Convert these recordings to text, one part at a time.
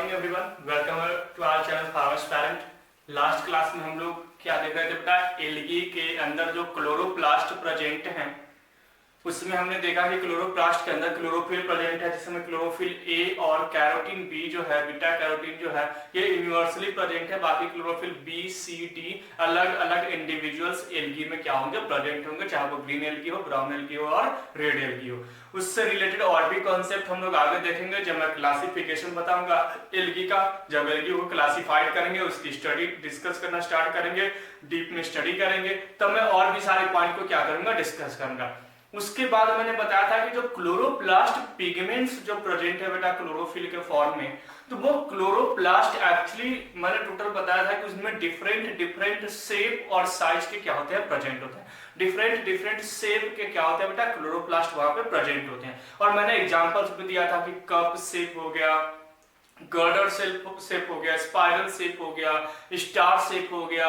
Morning everyone, welcome to our channel farmers parent. Last class में हम लोग क्या देख रहे थे बेटा, एल्गी के अंदर जो क्लोरोप्लास्ट प्रेजेंट हैं उसमें हमने देखा कि क्लोरोप्लास्ट के अंदर क्लोरोफिल प्रेजेंट है, जिसमें क्लोरोफिल ए और कैरोटीन बी जो है, बीटा कैरोटीन जो है, ये यूनिवर्सली प्रेजेंट है। बाकी क्लोरोफिल बी सी डी अलग अलग इंडिविजुअल्स एल्गी में क्या होंगे, प्रेजेंट होंगे, चाहे वो ग्रीन एल्गी हो, ब्राउन एल्गी हो और रेड एल्गी हो। उससे रिलेटेड और भी कॉन्सेप्ट हम लोग आगे देखेंगे जब मैं क्लासिफिकेशन बताऊंगा एल्गी का। जब एल्गी को क्लासिफाइड करेंगे, उसकी स्टडी डिस्कस करना स्टार्ट करेंगे, डीप में स्टडी करेंगे, तब मैं और भी सारे पॉइंट को क्या करूंगा, डिस्कस करूंगा। उसके बाद मैंने बताया था कि जो क्लोरोप्लास्ट पिगमेंट्स जो प्रेजेंट है बेटा क्लोरोफिल के फॉर्म में, तो वो क्लोरोप्लास्ट एक्चुअली मैंने टोटल बताया था कि उसमें डिफरेंट शेप और साइज के क्या होते हैं, प्रेजेंट होते हैं। डिफरेंट शेप के क्या होते हैं बेटा, क्लोरोप्लास्ट वहां पे प्रेजेंट होते हैं। और मैंने एग्जांपल्स भी दिया था कि कप शेप हो गया, गर्डर शेप हो गया, स्पाइरल शेप हो गया, स्टार शेप हो गया,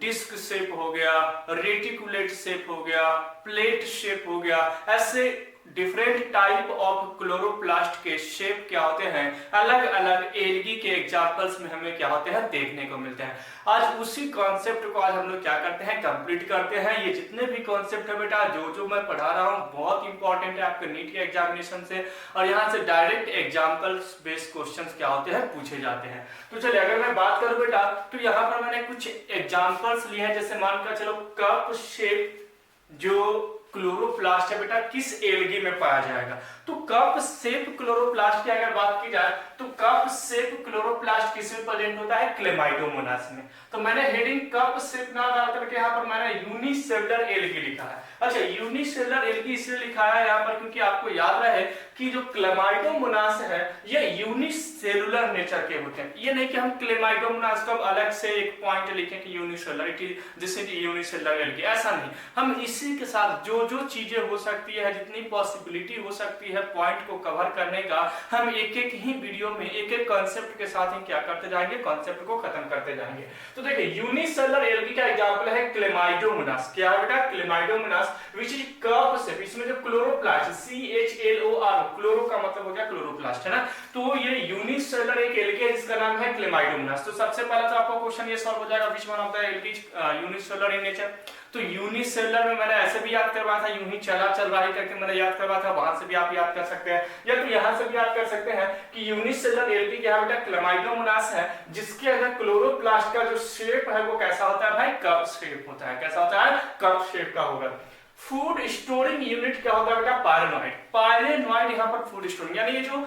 डिस्क शेप हो गया, रेटिकुलेट शेप हो गया, प्लेट शेप हो गया। ऐसे डिफरेंट टाइप ऑफ क्लोरोप्लास्ट के शेप क्या होते हैं, अलग अलग एल्गी के एग्जांपल्स में हमें क्या होते हैं, देखने को मिलते हैं। आज उसी कॉन्सेप्ट को आज हम लोग क्या करते हैं, कंप्लीट करते हैं। ये जितने भी कॉन्सेप्ट है बेटा, जो मैं पढ़ा रहा हूँ बहुत इंपॉर्टेंट है आपके नीट के एग्जामिनेशन से, और यहाँ से डायरेक्ट एग्जाम्पल्स बेस्ड क्वेश्चंस क्या होते हैं, पूछे जाते हैं। तो चलिए अगर मैं बात करूं बेटा, तो यहाँ पर मैंने कुछ एग्जाम्पल्स लिए हैं। जैसे मानकर चलो कप शेप जो क्लोरोप्लास्ट है बेटा किस एल्गी में पाया जाएगा, तो कप शेप क्लोरोप्लास्ट की अगर बात की जाए तो कप शेप क्लोरोप्लास्ट किस में प्रेजेंट होता है, क्लेमाइडोमोनास में। तो मैंने हेडिंग कप शेप ना डाल करके यहाँ पर मैंने यूनिसेलुलर एल्गी लिखा है। अच्छा, यूनिसेलुलर एल्गी इसलिए लिखा है यहाँ पर क्योंकि आपको याद रहे कि जो क्लेमाइडोमोनास है ये यूनिसेलुलर नेचर के होते हैं। ये नहीं कि हम क्लेमाइडोमोनास को अलग से एक पॉइंट लिखें कि unicellular, it is this is unicellular algae, ऐसा नहीं। हम इसी के साथ जो चीजें हो सकती है, जितनी पॉसिबिलिटी हो सकती है पॉइंट को कवर करने का, हम एक एक ही वीडियो में एक एक कॉन्सेप्ट के साथ ही क्या करते जाएंगे, कॉन्सेप्ट को खत्म करते जाएंगे। तो देखिए यूनिसेलुलर एल्गी का एग्जांपल है क्लेमाइडोमोनास। क्या है बेटा, Chlamydomonas which is cup shape. इसमें जो क्लोरोप्लास्ट CHLOR, क्लोरो का मतलब हो गया क्लोरोप्लास्ट, है ना। तो ये यूनिसेलुलर एक एल्गी है जिसका नाम है क्लेमाइडोमोनास। तो सबसे पहला तो आपका क्वेश्चन ये सॉल्व हो जाएगा, which one of the algae is unicellular in nature. तो यूनिसेलुलर में मैंने ऐसे भी याद करवाया था, यूं ही चल रहा है करके मैंने याद करवाया था, वहां से भी आप याद कर सकते हैं, या तो यहां से भी याद कर सकते हैं कि यूनिसेलुलर एल्गी क्या बेटा, क्लेमाइडोमोनास है, जिसके अंदर क्लोरोप्लास्ट का जो शेप है वो कैसा होता है भाई, कप शेप होता है। कैसा होता है, कप शेप का होगा। फूड स्टोरिंग यूनिट क्या होता है बेटा, पायरेनॉइड। पायरेनॉइड यहाँ पर फूड स्टोरिंग, यानी ये जो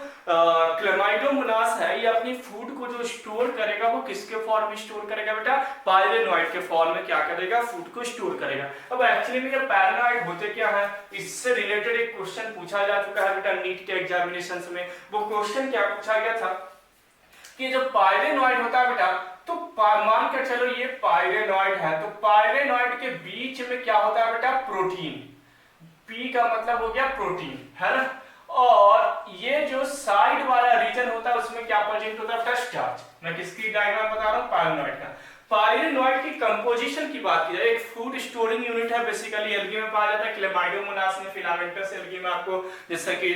क्लेमाइडोमोनास है ये अपनी फूड को जो स्टोर करेगा वो किसके फॉर्म में स्टोर करेगा बेटा, पायरेनॉइड के फॉर्म में क्या करेगा, फूड को स्टोर करेगा। अब एक्चुअली में ये पायरेनॉइड होते क्या है, इससे रिलेटेड एक क्वेश्चन पूछा जा चुका है बेटा नीट के एग्जामिनेशन में। वो क्वेश्चन क्या पूछा गया था कि जो पायरेनॉइड होता है बेटा, तो मान के चलो ये पायरेनॉइड है, तो पायरेनॉइड के बीच में क्या होता है बेटा, प्रोटीन। पी का मतलब हो गया प्रोटीन, है ना। और ये जो साइड वाला रीजन होता है उसमें क्या प्रेजेंट होता है बेटा, स्टार्च। मैं किसकी डायग्राम बता रहा हूं, पायरेनॉइड का। पायरेनॉइड की कंपोजिशन की बात की जाए, एक फूड स्टोरिंग यूनिट है, बेसिकली एल्गी में पाया जाता है, क्लेमाइडोमोनास में, फिलामेंटस एल्गी में आपको जैसा कि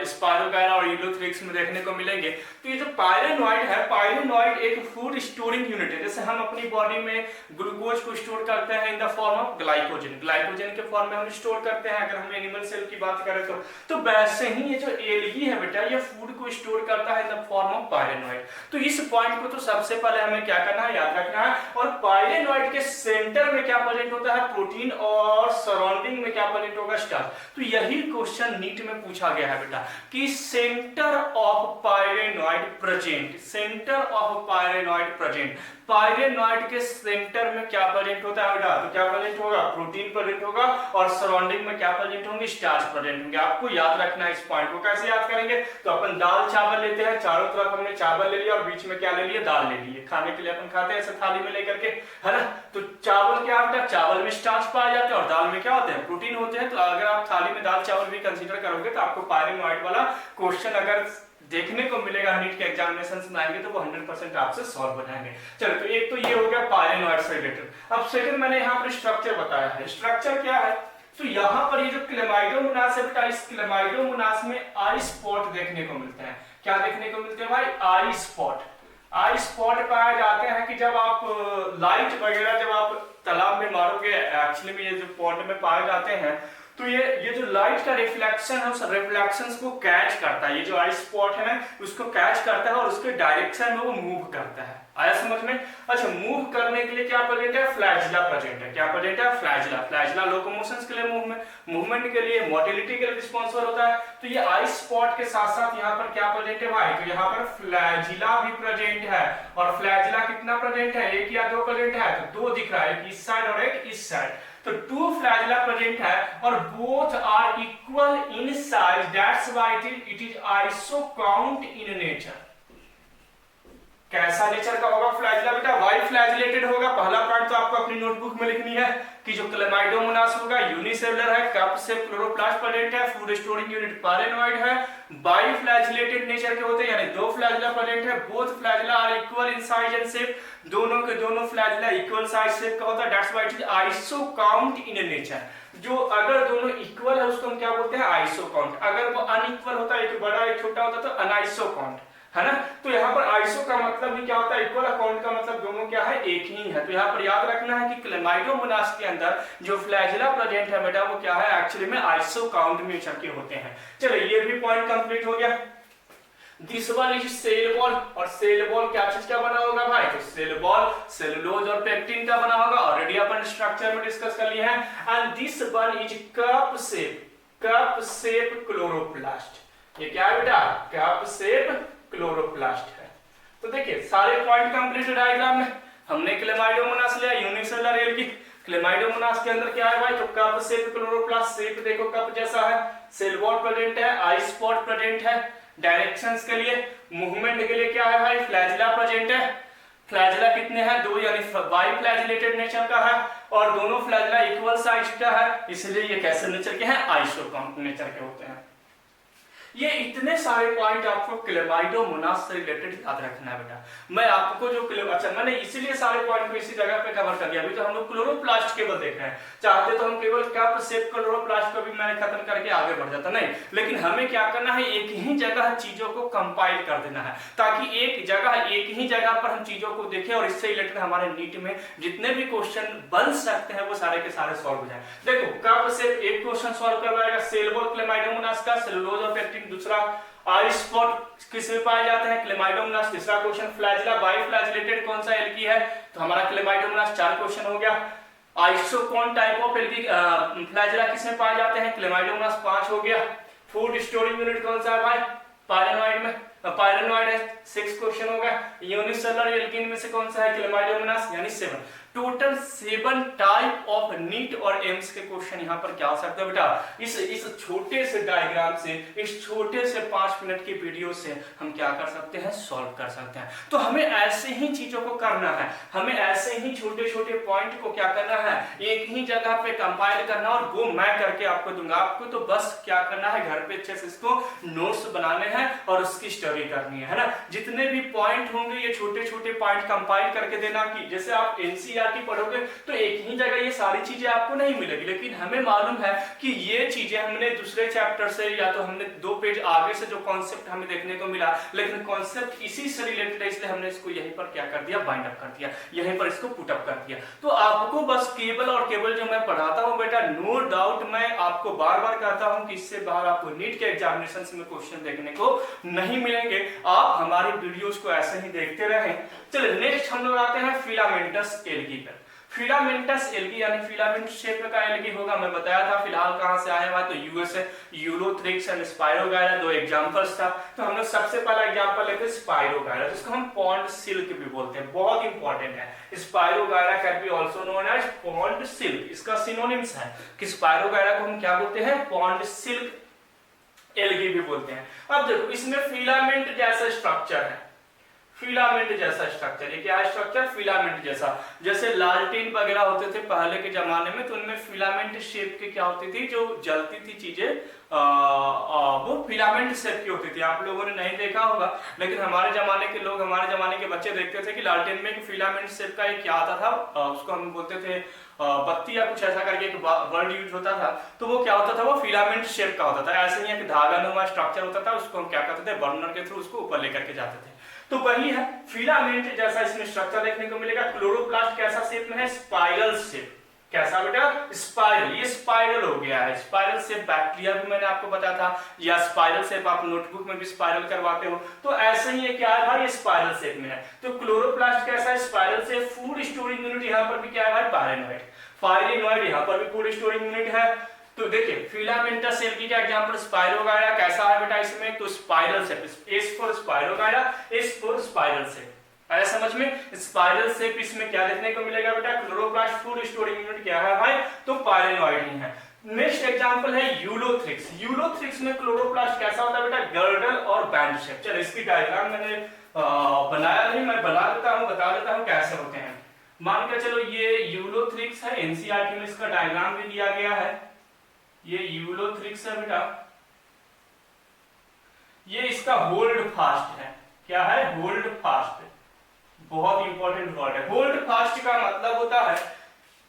स्पाइरोगायरा और यूलोथ्रिक्स में देखने को मिलेंगे। तो ये जो पायरेनॉइड है, पायरेनॉइड एक फूड स्टोरिंग यूनिट है। जैसे हम अपनी बॉडी में ग्लूकोज को स्टोर करते हैं in the form of glycogen, glycogen के फॉर्म में हम स्टोर करते हैं अगर हम एनिमल सेल की बात करें तो वैसे ही ये जो एल्गी है बेटा ये फूड को स्टोर करता है इन द फॉर्म ऑफ पायरेनॉइड। तो इस पॉइंट को तो सबसे पहले हमें क्या करना है, याद रखना है। और पायरेनॉइड के सेंटर में क्या प्रेजेंट होता है, प्रोटीन, और सराउंडिंग में क्या प्रेजेंट होगा, स्टार्च। तो यही क्वेश्चन नीट में पूछा गया है बेटा कि centre of pyrenoid present, centre of pyrenoid present, pyrenoid के सेंटर में क्या प्रेजेंट होता है बेटा, तो क्या प्रेजेंट होगा, प्रोटीन प्रेजेंट होगा, और सराउंडिंग में क्या प्रेजेंट होंगे, स्टार्च प्रेजेंट होंगे। आपको याद रखना है इस पॉइंट को। कैसे याद करेंगे, तो अपन दाल चावल लेते हैं, चारों तरफ हमने चावल ले लिया और बीच में क्या ले लिया, दाल ले लिए, खाने के लिए अपन खाते हैं ऐसे थाली में लेकर के, है ना। तो चावल क्या होता है, चावल में स्टार्च पाया जाता है और दाल में क्या होते हैं, प्रोटीन होते हैं। तो अगर आप थाली में दाल चावल भी कंसीडर करोगे तो आपको पायरेनॉइड वाला क्वेश्चन अगर देखने को मिलेगा नीट के एग्जामिनेशन में आएंगे तो वो 100% आपसे सॉल्व हो जाएंगे। चलो, तो एक तो ये हो गया पायरेनॉइड से रिलेटेड। अब सेकंड मैंने यहाँ पर स्ट्रक्चर बताया है। स्ट्रक्चर क्या है, तो यहाँ पर ये जो क्लेमाइडोमोनास है बेटा, इस क्लेमाइडोमोनास में आई स्पॉट देखने को मिलते हैं। क्या देखने को मिलते हैं भाई? आई स्पॉट। आई स्पॉट पाए जाते हैं कि जब आप लाइट वगैरह जब आप तालाब में मारोगे, एक्चुअली में ये जो पॉन्ड में पाए जाते हैं, तो ये जो लाइट का रिफ्लेक्शन है उस रिफ्लेक्शन को कैच करता है। ये जो आई स्पॉट है ना उसको कैच करता है और उसके डायरेक्शन में वो मूव करता है। आया समझ में? अच्छा, मूव करने के लिए क्या प्रेजेंट है? फ्लैजिला प्रेजेंट है। क्या प्रेजेंट है? फ्लैजिला। फ्लैजिला लोकोमोशंस के लिए मूवमेंट के लिए, मोटिलिटी के लिए रिस्पॉन्सिबल होता है। तो ये आई स्पॉट के साथ साथ यहाँ पर क्या प्रेजेंट है भाई? तो यहाँ पर फ्लैजिला भी प्रेजेंट है। और फ्लैजिला कितना प्रेजेंट है? एक या दो प्रेजेंट है? तो दो दिख रहा है, एक इस साइड और एक इस साइड। तो टू फ्लैजिला प्रेजेंट है और both are equal in size, that's why it is isokont in nature. कैसा नेचर का होगा फ्लैजिला बेटा? वाई फ्लैजिलेटेड होगा। पहला पॉइंट तो आपको अपनी नोटबुक में लिखनी है कि जो क्लेमाइडोमोनास होगा यूनिसेलुलर है, कप शेप क्लोरोप्लास्ट प्रेजेंट है, फूड स्टोरिंग यूनिट पैरेनोइड है, बाई फ्लैजिलेटेड नेचर के होते हैं यानी दो फ्लैजिला प्रेजेंट है। Both flagella are equal in size and shape, दोनों के दोनों फ्लैजिला इक्वल साइज शेप का होता है, that's why it is isokont in nature. जो अगर दोनों इक्वल है उसको हम क्या बोलते हैं? आइसोकाउंट। अगर वो अनइक्वल होता है, एक बड़ा एक छोटा होता है, तो अनआइसोकाउंट, है ना। तो यहाँ पर आइसो का मतलब भी क्या होता है? इक्वल। अकाउंट का मतलब दोनों क्या है? एक ही है। तो यहाँ पर याद रखना है कि क्लेमाइडोमोनास के अंदर जो फ्लैजिला प्रेजेंट है बेटा वो क्या है? एक्चुअली में आइसो काउंट नेचर के होते हैं। चलो ये भी पॉइंट कंप्लीट हो गया। This one is cell wall. और सेल वॉल क्या चीज का बना होगा भाई? तो सेल वॉल सेलुलोज और पेक्टिन का बना होगा। ऑलरेडी अपन स्ट्रक्चर में डिस्कस कर लिए हैं। And this one is cup shape chloroplast. ये क्या है बेटा? कप शेप क्लोरोप्लास्ट है। तो देखिए सारे पॉइंट कंप्लीट डायग्राम में। हमने क्लेमाइडोमोनास लिया यूनिसेलुलर एल्गी। क्लेमाइडोमोनास के अंदर क्या है भाई? तो कप शेप क्लोरोप्लास्ट। शेप देखो कप जैसा है, सेल वॉल प्रेजेंट है, आई स्पॉट प्रेजेंट है। डायरेक्शंस के लिए, मूवमेंट के लिए क्या है भाई? फ्लैजिला प्रेजेंट है। फ्लैजिला कितने हैं? दो, यानी बाई फ्लैजिलेटेड नेचर का है और दोनों फ्लैजिला इक्वल साइज का है, इसलिए ये कैसे नेचर के हैं? आइसोकाउंट नेचर के होते हैं। ये इतने सारे पॉइंट आपको क्लेमाइडोमोनास से रिलेटेड याद रखना है बेटा। मैं आपको जो अच्छा मैंने इसीलिए सारे पॉइंट को इसी जगह पे कवर कर दिया। अभी तो हम लोग क्लोरोप्लास्ट केवल देख रहे हैं, चाहते तो हम केवल कप शेप क्लोरोप्लास्ट को भी मैंने खत्म करके आगे बढ़ जाता, नहीं। लेकिन हमें क्या करना है? एक ही जगह चीजों को कंपाइल कर देना है ताकि एक ही जगह पर हम चीजों को देखें और इससे रिलेटेड हमारे नीट में जितने भी क्वेश्चन बन सकते हैं वो सारे के सारे सॉल्व हो जाए। देखो कप शेप एक क्वेश्चन सॉल्व करवाएगा, सेल वॉल क्लेमाइडोमोनास का, सेलुलोज और पेक्टिन दूसरा, आई स्पॉट किस में पाए जाते हैं? क्लेमाइडोमोनास तीसरा क्वेश्चन, फ्लैजिला बाई फ्लैजिलेटेड कौन सा एल्गी है? तो हमारा क्लेमाइडोमोनास चार क्वेश्चन हो गया। Isocon type of algae flagella किस में पाए जाते हैं? क्लेमाइडोमोनास 5 हो गया। फूड स्टोरिंग यूनिट कौन सा है भाई? पायरेनोइड में, पायरेनोइड है 6 क्वेश्चन हो गया। यूनिसेलुलर एल्कीन में से कौन सा है? क्लेमाइडोमोनास यानी 7। टोटल 7 टाइप ऑफ नीट और एम्स के क्वेश्चन यहाँ पर क्या हो सकता है बेटा? इस छोटे से डायग्राम से, इस छोटे से 5 मिनट की वीडियो से हम क्या कर सकते हैं? सॉल्व कर सकते हैं। तो हमें ऐसे ही चीजों को करना है, हमें ऐसे ही छोटे छोटे पॉइंट को क्या करना है? एक ही जगह पे कंपाइल करना और वो मैं करके आपको दूंगा। आपको तो बस क्या करना है? घर पे अच्छे से इसको नोट्स बनाने हैं और उसकी स्टडी करनी है ना। जितने भी पॉइंट होंगे ये छोटे छोटे पॉइंट कंपाइल करके देना कि जैसे आप एनसीईआरटी पढ़ोगे तो एक ही जगह ये सारी चीजें आपको नहीं मिलेगी, लेकिन हमें मालूम है कि ये चीजें हमने दूसरे चैप्टर से या तो हमने 2 पेज आगे से जो कॉन्सेप्ट हमें देखने को मिला, लेकिन कॉन्सेप्ट इसी से रिलेटेड है, इसलिए हमने इसको यहीं पर क्या कर दिया? बाइंड अप कर दिया, यहीं पर इसको पुट अप कर दिया। तो आपको बस केवल और केवल जो मैं पढ़ाता हूं बेटा, नो डाउट मैं आपको बार बार कहता हूं कि इससे बाहर आपको नीट के एग्जामिनेशन में क्वेश्चन देखने को नहीं मिलेंगे। आप हमारी वीडियोस को ऐसे ही देखते रहें। चलिए नेक्स्ट हम लोग आते हैं फिलामेंटस एल्गी पर। फिलामेंटस एल्गी यानी फिलामेंट शेप का एल्गी होगा। मैं बताया था फिलहाल कहां से आया हुआ, तो USA, Ulothrix and spirogyra 2 examples था। तो हम लोग सबसे पहला एग्जांपल लेते हैं स्पाइरोगायरा, जिसको हम पॉन्ड सिल्क भी बोलते हैं, बहुत इंपॉर्टेंट है। Spirogyra can be also known as pond silk, इसका सिनोनिम्स है कि स्पाइरोगायरा को हम क्या बोलते हैं? पॉन्ड सिल्क एल्गी भी बोलते हैं। अब देखो इसमें फिलामेंट जैसा स्ट्रक्चर है, फिलामेंट जैसा स्ट्रक्चर। ये क्या है स्ट्रक्चर? फिलामेंट जैसा। जैसे लालटेन वगैरह होते थे पहले के जमाने में, तो उनमें फिलामेंट शेप के क्या होती थी, जो जलती थी चीजें वो फिलामेंट शेप की होती थी। आप लोगों ने नहीं देखा होगा, लेकिन हमारे जमाने के लोग, हमारे जमाने के बच्चे देखते थे कि लालटेन में एक फिलामेंट शेप का एक क्या आता था, उसको हम बोलते थे बत्ती या कुछ ऐसा करके एक वर्ड यूज होता था। तो वो क्या होता था, वो फिलामेंट शेप का होता था। ऐसे ही एक धागा नुमा स्ट्रक्चर होता था, उसको हम क्या करते थे, बर्नर के थ्रू उसको ऊपर लेकर के जाते थे। तो वही है फिलामेंट जैसा इसमें स्ट्रक्चर देखने को मिलेगा। क्लोरोप्लास्ट कैसा शेप में है? Spiral shape. कैसा बेटा? स्पाइरल। ये स्पाइरल हो गया है। स्पाइरल शेप बैक्टीरिया भी मैंने आपको बताया था, या स्पाइरल शेप आप नोटबुक में भी स्पाइरल करवाते हो। तो ऐसे ही ये क्या है भाई, स्पाइरल शेप में है। तो क्लोरोप्लास्ट कैसा है? Spiral shape. Food storing unit यहाँ पर भी क्या है भाई? पायरेनोइड। पायरेनोइड यहाँ पर भी फूड स्टोरिंग यूनिट है। तो देखिए फिलामेंटस सेल की क्या एग्जांपल? स्पाइरोगायरा। कैसा है बेटा इसमें? तो spiral shape. S for spirogyra, S for spiral shape. आया समझ में? स्पाइरल शेप इसमें क्या देखने को मिलेगा बेटा? क्लोरोप्लास्ट। फूड स्टोरिंग यूनिट क्या है भाई? तो पायरेनोइड ही है। नेक्स्ट एग्जांपल है यूलोथ्रिक्स। यूलोथ्रिक्स में क्लोरोप्लास्ट कैसा होता है बेटा? गर्डल और बैंड शेप। चलो इसकी डायग्राम मैंने बनाया नहीं, मैं बना देता हूं, बता देता हूं कैसे होते हैं। मान के चलो ये यूलोथ्रिक्स है, एनसीईआरटी में इसका डायग्राम भी दिया गया है। ये यूलोथ्रिक्स है बेटा, ये इसका होल्ड फास्ट है। क्या है? Hold fast. बहुत इंपॉर्टेंट वर्ड है। होल्ड फास्ट का मतलब होता है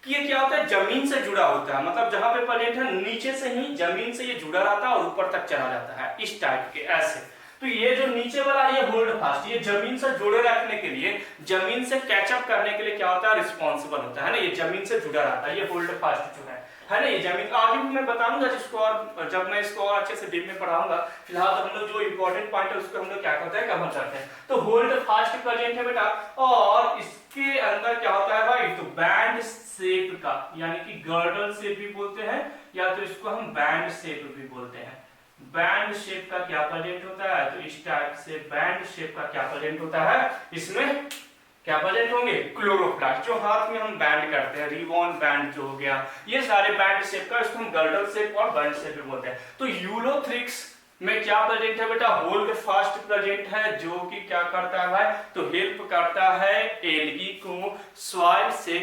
कि ये क्या होता है? जमीन से जुड़ा होता है। मतलब जहां पे प्लेट है नीचे से ही जमीन से ये जुड़ा रहता है और ऊपर तक चला जाता है, इस टाइप के ऐसे। तो ये जो नीचे वाला ये होल्ड फास्ट, ये जमीन से जुड़े रखने के लिए, जमीन से कैचअप करने के लिए क्या होता है? रिस्पॉन्सिबल होता है ना, ये जमीन से जुड़ा रहता है। ये होल्ड फास्ट जो है ना, ये जमीन आगे भी मैं बताऊंगा जिसको, और जब मैं इसको और अच्छे से डीप में पढ़ाऊंगा। फिलहाल तो हम लोग जो इंपॉर्टेंट पॉइंट है उसको हम लोग क्या करते हैं, कवर करते हैं। तो होल्ड फास्ट प्रेजेंट है बेटा, और इसके अंदर क्या होता है भाई? तो बैंड शेप का, यानी कि गर्डल शेप भी बोलते हैं, या तो इसको हम बैंड शेप भी बोलते हैं। बैंड शेप का क्या प्रेजेंट होता है? तो इस टाइप से बैंड शेप का क्या प्रेजेंट होता है? इसमें क्या प्रेजेंट होंगे? क्लोरोप्लास्ट। जो हाथ में हम बैंड करते हैं, रिबन बैंड जो हो गया, ये सारे बैंड शेप का, इसको हम गर्डल शेप और बैंड शेप भी बोलते हैं। तो यूलोथ्रिक्स में क्या प्रेजेंट है बेटा? होल्ड फास्ट प्रेजेंट है, जो कि क्या करता है भाई? तो हेल्प करता है एल्गी को सॉइल से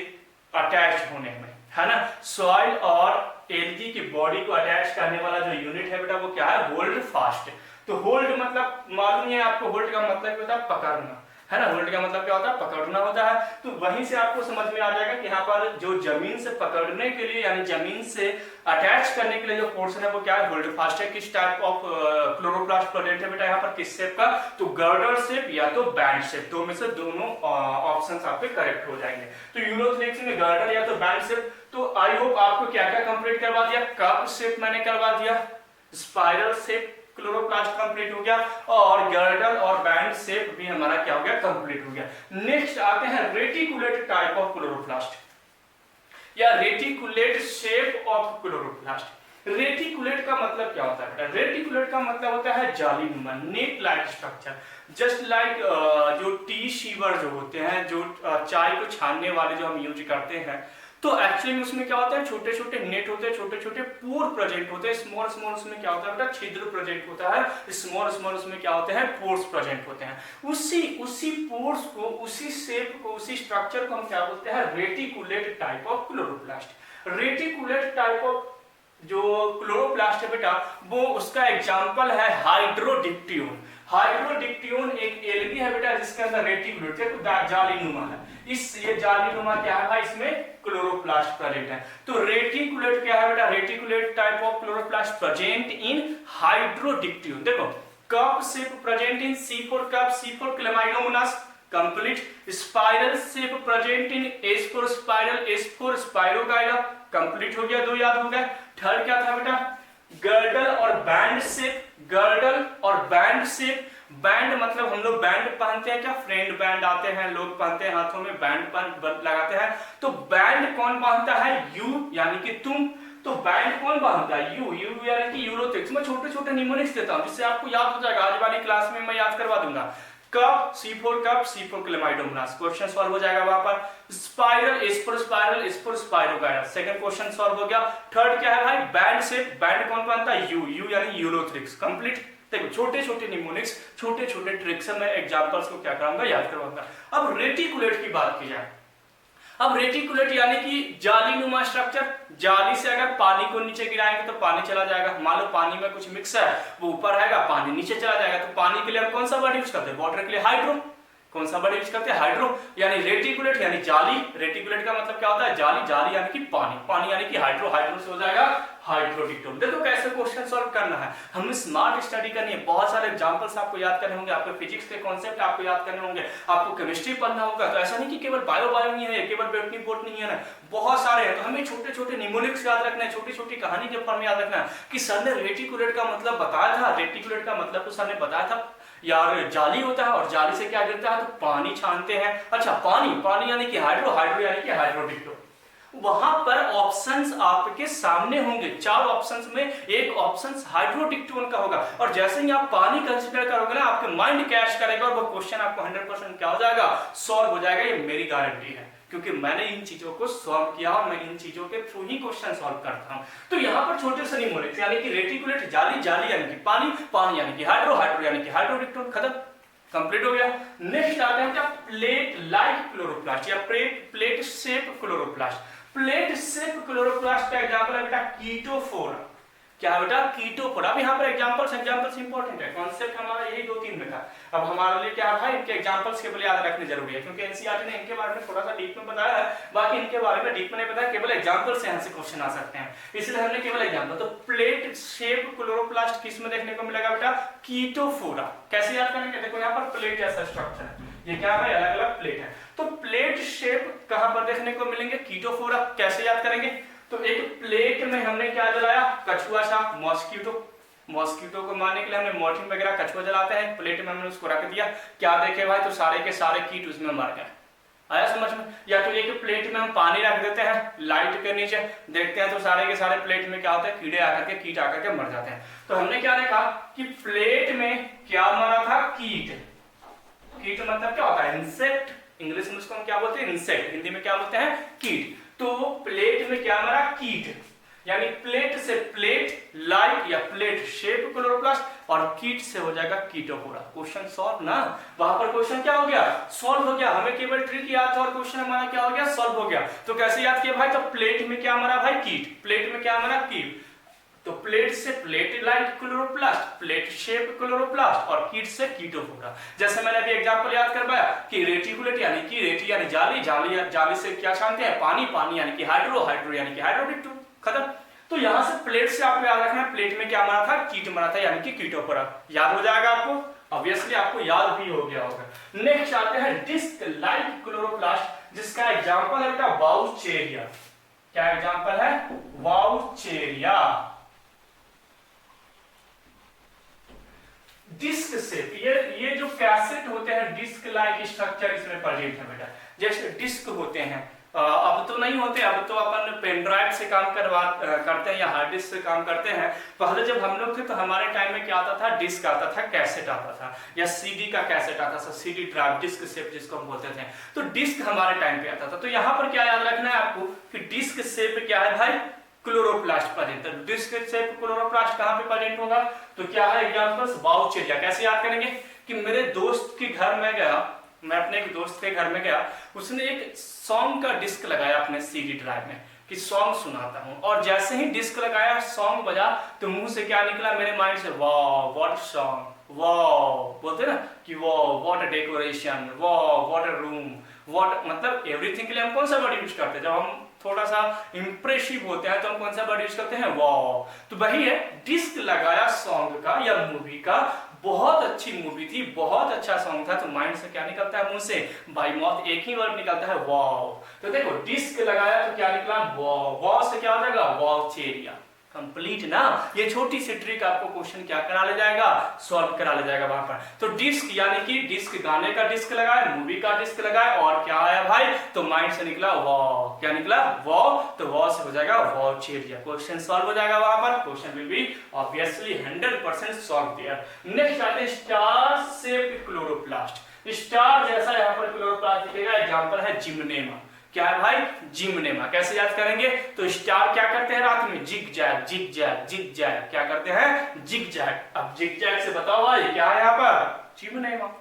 अटैच होने में, है ना। सॉइल और एल्गी की बॉडी को अटैच करने वाला जो यूनिट है बेटा, वो क्या है? Hold fast. तो होल्ड मतलब मालूम है आपको, होल्ड का मतलब होता है पकड़ना, है ना। होल्ड का मतलब क्या होता है? पकड़ना होता है। तो वहीं से आपको समझ में आ जाएगा कि यहाँ पर जो जमीन से पकड़ने के लिए, यानी जमीन से अटैच करने के लिए जो पोर्शन है वो क्या है? होल्ड फास्ट है। किस टाइप ऑफ क्लोरोप्लास्ट प्रेजेंट है बेटा यहाँ पर? किस शेप का? तो गर्डल शेप या तो बैंड शेप। दो में से दोनों ऑप्शंस आपके करेक्ट हो जाएंगे। तो यूलोथ्रिक्स में गर्डल या तो बैंड शेप। तो आई होप आपको क्या क्या कंप्लीट करवा दिया? कप शेप मैंने करवा दिया, स्पाइरल शेप क्लोरोप्लास्ट कंप्लीट हो गया, और गर्डल और बैंड शेप भी हमारा क्या हो गया? कंप्लीट हो गया। नेक्स्ट आते हैं रेटिकुलेट टाइप ऑफ क्लोरोप्लास्ट, या reticulate shape of chloroplast. Reticulate का मतलब क्या होता है? रेटिकुलेट का मतलब होता है जालीनुमा, net like structure. Just like जो टी शीवर जो होते हैं, जो चाय को छानने वाले जो हम यूज करते हैं, तो एक्चुअली उसमें क्या होता है? छोटे छोटे नेट होते हैं, छोटे छोटे पोर प्रेजेंट होते हैं। स्मॉल स्मॉल उसमें क्या होता है बेटा? छिद्र प्रेजेंट होता है। स्मॉल स्मॉल उसमें क्या होते हैं? पोर्स प्रेजेंट होते हैं। उसी पोर्स को, उसी शेप को, उसी स्ट्रक्चर को हम क्या बोलते हैं? Reticulate type of chloroplast. Reticulate type of जो क्लोरोप्लास्ट है बेटा, वो उसका एग्जांपल है हाइड्रोडिक्टियोन। हाइड्रोडिक्टियोन एक एल्गी है बेटा, जिसके अंदर रेटिकुलेट है, जालीनुमा है। ये जालीनुमा क्या है भाई? इसमें क्लोरोप्लास्ट प्रेजेंट है। तो रेटिकुलेट क्या है बेटा? Reticulate type of chloroplast present in hydrodictyon. देखो, cup shape present in C for cup, C for Chlamydomonas, complete. Spiral shape present in S for spiral, S for Spirogyra, complete हो गया, दो याद हो गया। थर्ड क्या था बेटा? गर्डल और बैंड शेप। गर्डल और बैंड शेप। बैंड मतलब हम लोग बैंड पहनते हैं क्या? फ्रेंड बैंड आते हैं, लोग पहनते हैं हाथों में, बैंड लगाते हैं। तो बैंड कौन पहनता है? यू, यानी कि तुम। तो बैंड कौन बांधता है? यू यानी कि यूलोथ्रिक्स। मैं छोटे छोटे निमोनिक्स देता हूं जिससे आपको याद हो जाएगा, आज वाली क्लास में मैं याद करवा दूंगा। Cup, C for Chlamydomonas, question solve हो जाएगा वहां पर। Spiral, S for spiral, S for Spirogyra, second question solve हो गया। थर्ड क्या है भाई? Band shape. बैंड कौन पहनता है? यू यानी यूलोथ्रिक्स, कंप्लीट। देखो छोटे छोटे निमोनिक्स, छोटे छोटे ट्रिक्स है, मैं एग्जांपल्स को क्या कराऊंगा, याद करवाऊंगा। अब रेटिकुलेट की बात की जाए, अब रेटिकुलेट यानी कि जाली नुमा स्ट्रक्चर, जाली से अगर पानी को नीचे गिराएंगे तो पानी चला जाएगा। मान लो पानी में कुछ मिक्स है, वो ऊपर आएगा, पानी नीचे चला जाएगा। तो पानी के लिए हम कौन सा वर्ड यूज करते हैं, वाटर के लिए हाइड्रो। कौन सा वर्ड यूज करते हैं, हाइड्रो। यानी रेटिकुलेट यानी जाली, रेटिकुलेट का मतलब क्या होता है, जाली, जाली यानी कि पानी, पानी यानी कि हाइड्रो, हाइड्रो से हो जाएगा हाइड्रोडिक्टोम। देखो कैसे क्वेश्चन सॉल्व करना है, हमें स्मार्ट स्टडी करनी है, बहुत सारे एग्जांपल्स आपको याद करने होंगे, आपको फिजिक्स के कॉन्सेप्ट आपको याद करने होंगे, आपको केमिस्ट्री पढ़ना होगा। तो ऐसा नहीं कि केवल बायो नहीं है, केवल बॉटनी नहीं है ना, बहुत सारे हैं। तो हमें छोटे छोटे निमोनिक्स याद रखना है, छोटी छोटी कहानी के फॉर्म में याद रखना है कि सर ने रेटिकुलेट का मतलब बताया था। रेटिकुलेट का मतलब तो सर ने बताया था यार जाली होता है, और जाली से क्या गिरता है, तो पानी छानते हैं। अच्छा पानी, पानी यानी कि हाइड्रो, हाइड्रो यानी कि हाइड्रोडिक्टोम। वहां पर ऑप्शंस आपके सामने होंगे, 4 ऑप्शंस में एक ऑप्शन हाइड्रोडिक्टोन का होगा। और जैसे ही आप पानी कंसीडर करोगे ना, आपके माइंड कैच करेगा और वो क्वेश्चन आपको 100% क्या हो जाएगा, सॉल्व हो जाएगा। ये मेरी गारंटी है, क्योंकि मैंने इन चीजों को सॉल्व किया और मैं इन चीजों के थ्रू ही क्वेश्चन सॉल्व करता हूं। तो यहाँ पर छोटे से निमोनिक्स यानी कि रेटिकुलेट, जाली, जाली यानी कि पानी, पानी यानी कि हाइड्रो, हाइड्रो यानी कि हाइड्रोडिक्टोन, खत्म, कंप्लीट हो गया। नेक्स्ट आते हैं क्या, प्लेट लाइक क्लोरोप्लास्ट या plate shape chloroplast. Plate shape chloroplast का एग्जांपल है बेटा कीटोफोरा। क्या है बेटा, कीटोफोरा। अब यहाँ पर एग्जांपल्स इंपॉर्टेंट है, कॉन्सेप्ट हमारा यही 2-3 में था। अब हमारे लिए क्या है, इनके एग्जांपल्स केवल याद रखने जरूरी है, क्योंकि एनसीईआरटी ने इनके बारे में थोड़ा सा डीप में बताया है, बाकी इनके बारे में डीप में नहीं बताया, केवल एग्जांपल से यहाँ से क्वेश्चन आ सकते हैं, इसलिए हमने केवल एग्जांपल। तो प्लेट शेप क्लोरोप्लास्ट किस में देखने को मिलेगा बेटा, कीटोफोरा। कैसे याद करेंगे, देखो यहाँ पर प्लेट जैसा स्ट्रक्चर है, ये क्या है, अलग अलग प्लेट है। तो प्लेट शेप कहां पर देखने को मिलेंगे, कीटोफोरा। कैसे याद करेंगे, तो एक प्लेट में हमने क्या जलाया, कछुआ सा, मॉस्किटो। मॉस्किटो को मारने के लिए हमने मॉर्टिन वगैरह कछुआ जलाते हैं, प्लेट में हमने उसको रख दिया, क्या देखे भाई, तो सारे के सारे कीट उसमें मर गए। आया समझ में। या तो एक प्लेट में हम पानी रख देते हैं लाइट के नीचे, देखते हैं तो सारे के सारे प्लेट में क्या होता है, कीड़े आकर के, कीट आकर के मर जाते हैं। तो हमने क्या देखा कि प्लेट में क्या मरा था, कीट। कीट मतलब क्या होता है, इंसेक्ट। इंग्लिश में उसको हम क्या बोलते हैं, इंसेक्ट। हिंदी में क्या बोलते हैं, कीट। तो प्लेट में क्या मरा, कीट। यानी प्लेट से प्लेट लाइक या प्लेट शेप क्लोरोप्लास्ट, और कीट से हो जाएगा कीटोफोरा। क्वेश्चन सॉल्व ना, वहां पर क्वेश्चन क्या हो गया, सॉल्व हो गया। हमें केवल ट्रिक याद था और क्वेश्चन हमारा क्या हो गया, सॉल्व हो गया। तो कैसे याद किया भाई, तो प्लेट में क्या मरा भाई, कीट। प्लेट में क्या मरा, कीट। तो प्लेट से plate like chloroplast, plate shape chloroplast, और कीट से कीटोफोरा। जैसे मैंने अभी एग्जांपल याद करवाया कि रेटिकुलेट यानी कि रेटी यानी जाली, जाली जाली से क्या छानते हैं, पानी, पानी यानी कि हाइड्रो, हाइड्रो यानी कि हाइड्रोडिक्टोम, खत्म। तो यहां से प्लेट से आपको याद रखना है, प्लेट में क्या मरा था, कीट मरा था, यानी कि कीटोफोरा। याद हो जाएगा आपको, ऑब्वियसली आपको याद भी हो गया होगा। नेक्स्ट आते हैं डिस्क लाइक क्लोरोप्लास्ट, जिसका एग्जांपल है बेटा वाउचेरिया। क्या एग्जांपल है, वाउचेरिया। डिस्क शेप, ये जो कैसेट होते हैं डिस्क लाइक स्ट्रक्चर इसमें प्रेजेंट है बेटा। जैसे डिस्क होते हैं, अब तो नहीं होते, अब तो अपन पेन ड्राइव से काम करते हैं या हार्ड डिस्क से काम करते हैं। पहले जब हम लोग थे तो हमारे टाइम में क्या आता था, डिस्क आता था, कैसेट आता था, या सीडी का कैसेट आता था, सीडी ड्राइव, डिस्क शेप जिसको हम बोलते थे। तो डिस्क हमारे टाइम पे आता था। तो यहाँ पर क्या याद रखना है आपको कि डिस्क शेप क्या है भाई, chloroplast present. Disc shape chloroplast कहां पे प्रेजेंट होगा, तो क्या है एग्जांपल्स, वाउचेरिया। कैसे याद करेंगे कि मेरे दोस्त के घर में गया, मैं अपने एक दोस्त के घर में गया, उसने एक सॉन्ग का डिस्क लगाया अपने सीडी ड्राइव में कि सॉन्ग सुनाता हूं, और जैसे ही डिस्क लगाया, सॉन्ग बजा, तो मुंह से क्या निकला मेरे माइंड से, वाह व्हाट सॉन्ग, वाह, बोलते ना कि वाह व्हाट अ डेकोरेशन, वाह व्हाट अ रूम, व्हाट, मतलब एवरीथिंग के लिए हम कौन सा वर्ड यूज करते हैं, जब हम थोड़ा सा इंप्रेसिव होते हैं तो हम कौन सा वर्ड यूज करते हैं, वाह। तो वही है, डिस्क लगाया सॉन्ग का या मूवी का, बहुत अच्छी मूवी थी, बहुत अच्छा सॉन्ग था, तो माइंड से क्या निकलता है, मुंह से बाय माउथ एक ही वर्ड निकलता है, वाओ। तो देखो डिस्क लगाया तो क्या निकला, वाओ। वाओ से क्या हो जाएगा, वाउचेरिया। कंप्लीट ना। ये छोटी सी ट्रिक आपको क्वेश्चन क्या करा ले जाएगा, सॉल्व करा ले जाएगा वहां पर। तो डिस्क यानी कि डिस्क, गाने का डिस्क लगाया, मूवी का डिस्क लगाया, और क्या आया भाई, तो माइंड से निकला वाओ। क्या निकला, वाओ। तो वाओ से हो जाएगा वाउचेरिया। क्वेश्चन सॉल्व हो जाएगा वहां पर। Question will be obviously 100% solve their. Next आते हैं स्टार शेप्ड क्लोरोप्लास्ट। स्टार जैसा यहाँ पर क्लोरोप्लास्ट दिखेगा, एग्जांपल है जिम्नेमा। क्या है भाई, जिम्नेमा। कैसे याद करेंगे, तो स्टार क्या करते हैं रात में, zig zag zig zag zig zag, क्या करते हैं, जिग जैग। अब जिग जैग से बताओ भाई क्या है यहाँ पर, जिम्नेमा।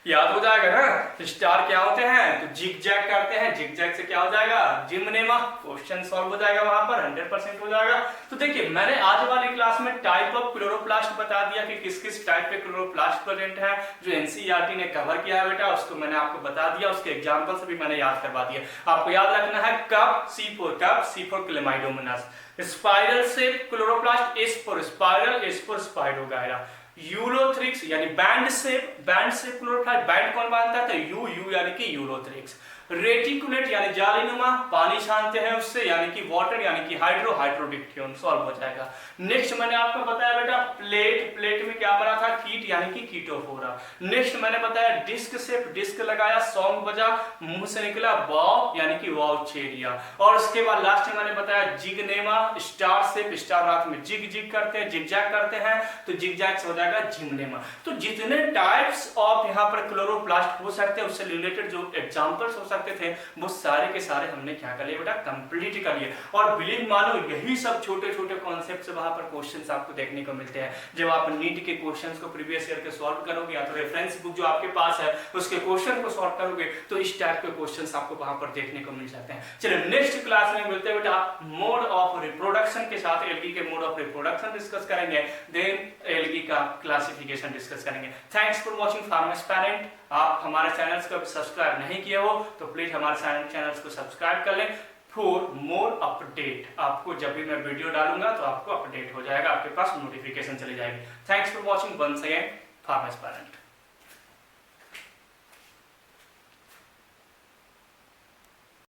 याद हो जाएगा ना, स्टार क्या होते हैं, तो जिग जैग करते हैं, जिग जैग से क्या हो जाएगा, जिम्नेमा। क्वेश्चन सॉल्व हो जाएगा वहां पर, 100% हो जाएगा। तो देखिए मैंने आज वाली क्लास में टाइप ऑफ क्लोरोप्लास्ट बता दिया कि किस किस टाइप के क्लोरोप्लास्ट प्रेजेंट है, जो एनसीईआरटी ने कवर किया है बेटा, उसको मैंने आपको बता दिया, उसके एग्जाम्पल से भी मैंने याद करवा दिया। आपको याद रखना है cup, C4 Chlamydomonas. Spiral shape chloroplast, S for spiral, S for spirogyra. Ulothrix यानी बैंड शेप क्लोरोप्लास्ट, बैंड कौन बांधता है, तो यू यानी कि यूलोथ्रिक्स। रेटिकुलेट यानी जालीनुमा, पानी छानते हैं उससे, यानी कि वाटर यानी कि हाइड्रोडिक्टियन, सॉल्व हो जाएगा। नेक्स्ट मैंने आपको बताया बेटा प्लेट में क्या बना था, कीट यानी कि कीटोफोरा। नेक्स्ट मैंने बताया डिस्क शेप, डिस्क लगाया, सॉन्ग बजा, मुंह से निकला वाव यानी कि वाउचेरिया। और उसके बाद लास्ट में मैंने बताया जिग्नेमा, स्टार शेप, स्टार रात में जिग जिग करते हैं, जिगजैग करते हैं, तो जिगजैग से हो जाएगा जिम्नेमा। तो जितने टाइप्स ऑफ यहाँ पर क्लोरोप्लास्ट हो सकते हैं उससे रिलेटेड जो एग्जांपल्स हो सकते थे वो सारे के सारे हमने क्या कर लिए बेटा, कंप्लीट कर लिए। और बिलीव मानो यही सब छोटे छोटे कॉन्सेप्ट्स वहां पर क्वेश्चंस आपको देखने को मिलते हैं। जब आप नीट के क्वेश्चंस को प्रीवियस ईयर के सॉल्व करोगे या तो रेफरेंस बुक जो आपके पास है उसके क्वेश्चन को सॉल्व करोगे तो इस टाइप के क्वेश्चंस आपको वहां पर देखने को मिल जाते हैं। चलिए नेक्स्ट क्लास में मिलते हैं बेटा मोड ऑफ रिप्रोडक्शन के साथ, एल्गी के मोड ऑफ रिप्रोडक्शन डिस्कस करेंगे, देन एल्गी का क्लासिफिकेशन डिस्कस करेंगे। Thanks for watching farmers parent. आप हमारे चैनल्स को सब्सक्राइब नहीं किए हो तो प्लीज हमारे चैनल्स को सब्सक्राइब कर लें फॉर मोर अपडेट। आपको जब भी मैं वीडियो डालूंगा तो आपको अपडेट हो जाएगा, आपके पास नोटिफिकेशन चली जाएगी। Thanks for watching once again farmers parent.